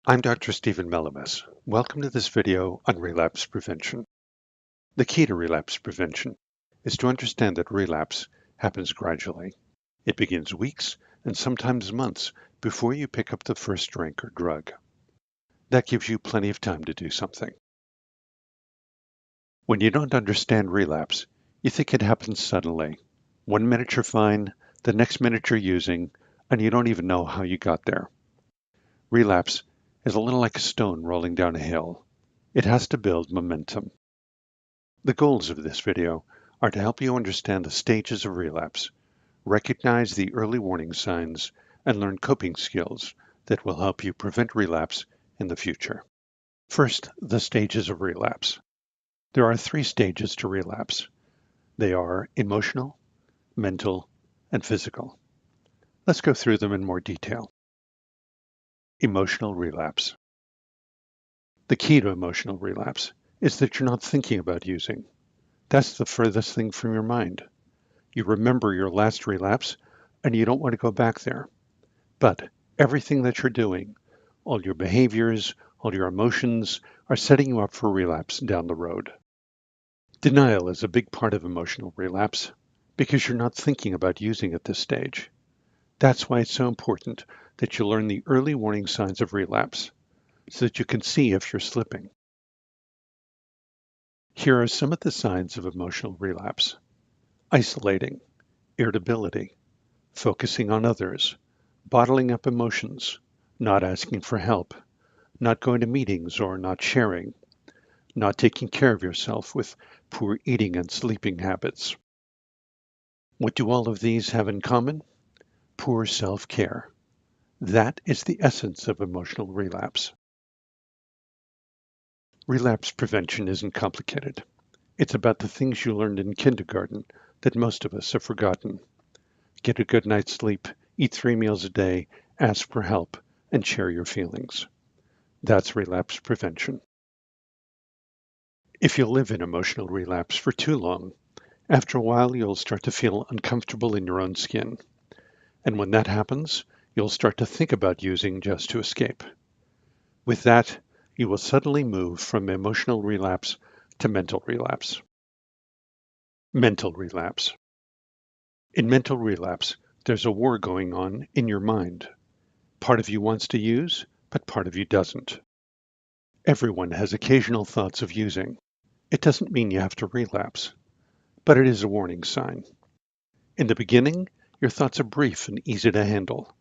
I'm Dr. Stephen Melamis. Welcome to this video on relapse prevention. The key to relapse prevention is to understand that relapse happens gradually. It begins weeks and sometimes months before you pick up the first drink or drug. That gives you plenty of time to do something. When you don't understand relapse, you think it happens suddenly. 1 minute you're fine, the next minute you're using, and you don't even know how you got there. Relapse is a little like a stone rolling down a hill. It has to build momentum. The goals of this video are to help you understand the stages of relapse, recognize the early warning signs, and learn coping skills that will help you prevent relapse in the future. First, the stages of relapse. There are 3 stages to relapse. They are emotional, mental, and physical. Let's go through them in more detail. Emotional relapse. The key to emotional relapse is that you're not thinking about using. That's the furthest thing from your mind. You remember your last relapse and you don't want to go back there. But everything that you're doing, all your behaviors, all your emotions are setting you up for relapse down the road. Denial is a big part of emotional relapse because you're not thinking about using at this stage. That's why it's so important that you learn the early warning signs of relapse so that you can see if you're slipping. Here are some of the signs of emotional relapse: isolating, irritability, focusing on others, bottling up emotions, not asking for help, not going to meetings or not sharing, not taking care of yourself with poor eating and sleeping habits. What do all of these have in common? Poor self-care. That is the essence of emotional relapse. Relapse prevention isn't complicated. It's about the things you learned in kindergarten that most of us have forgotten. Get a good night's sleep, eat 3 meals a day, ask for help, and share your feelings. That's relapse prevention. If you live in emotional relapse for too long, after a while you'll start to feel uncomfortable in your own skin. And when that happens, you'll start to think about using just to escape. With that, you will suddenly move from emotional relapse to mental relapse. Mental relapse. In mental relapse, there's a war going on in your mind. Part of you wants to use, but part of you doesn't. Everyone has occasional thoughts of using. It doesn't mean you have to relapse, but it is a warning sign. In the beginning, your thoughts are brief and easy to handle.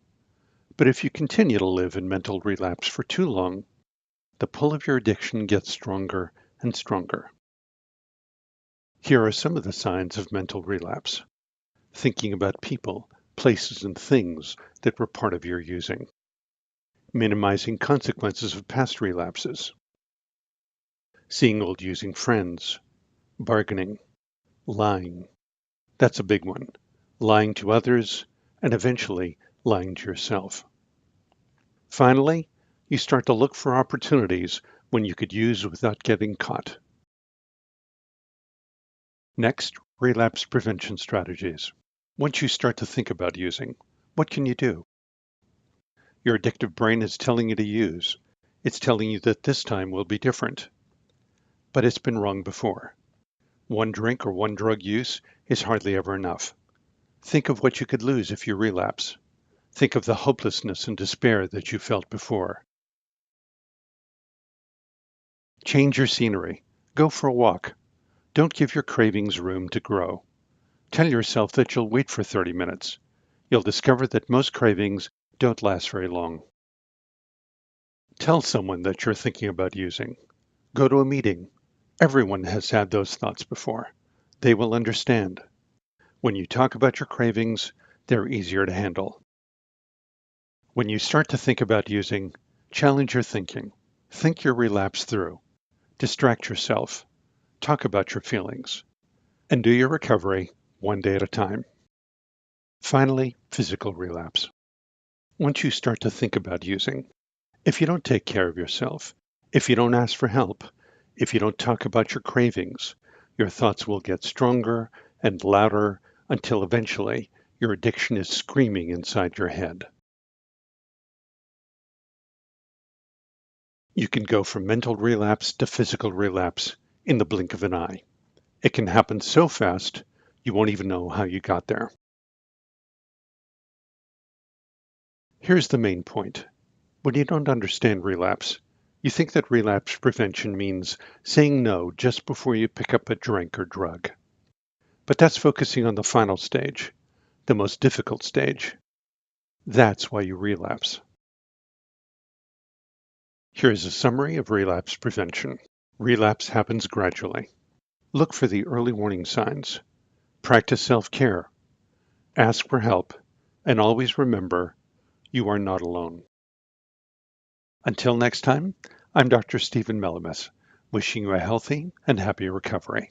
But if you continue to live in mental relapse for too long, the pull of your addiction gets stronger and stronger. Here are some of the signs of mental relapse: thinking about people, places, and things that were part of your using. Minimizing consequences of past relapses. Seeing old using friends. Bargaining. Lying. That's a big one. Lying to others, and eventually lying to yourself. Finally, you start to look for opportunities when you could use without getting caught. Next, relapse prevention strategies. Once you start to think about using, what can you do? Your addictive brain is telling you to use. It's telling you that this time will be different. But it's been wrong before. One drink or one drug use is hardly ever enough. Think of what you could lose if you relapse. Think of the hopelessness and despair that you felt before. Change your scenery. Go for a walk. Don't give your cravings room to grow. Tell yourself that you'll wait for 30 minutes. You'll discover that most cravings don't last very long. Tell someone that you're thinking about using. Go to a meeting. Everyone has had those thoughts before. They will understand. When you talk about your cravings, they're easier to handle. When you start to think about using, challenge your thinking. Think your relapse through. Distract yourself. Talk about your feelings. And do your recovery one day at a time. Finally, physical relapse. Once you start to think about using, if you don't take care of yourself, if you don't ask for help, if you don't talk about your cravings, your thoughts will get stronger and louder until eventually your addiction is screaming inside your head. You can go from mental relapse to physical relapse in the blink of an eye. It can happen so fast, you won't even know how you got there. Here's the main point. When you don't understand relapse, you think that relapse prevention means saying no just before you pick up a drink or drug. But that's focusing on the final stage, the most difficult stage. That's why you relapse. Here's a summary of relapse prevention. Relapse happens gradually. Look for the early warning signs. Practice self-care. Ask for help. And always remember, you are not alone. Until next time, I'm Dr. Stephen Melamis, wishing you a healthy and happy recovery.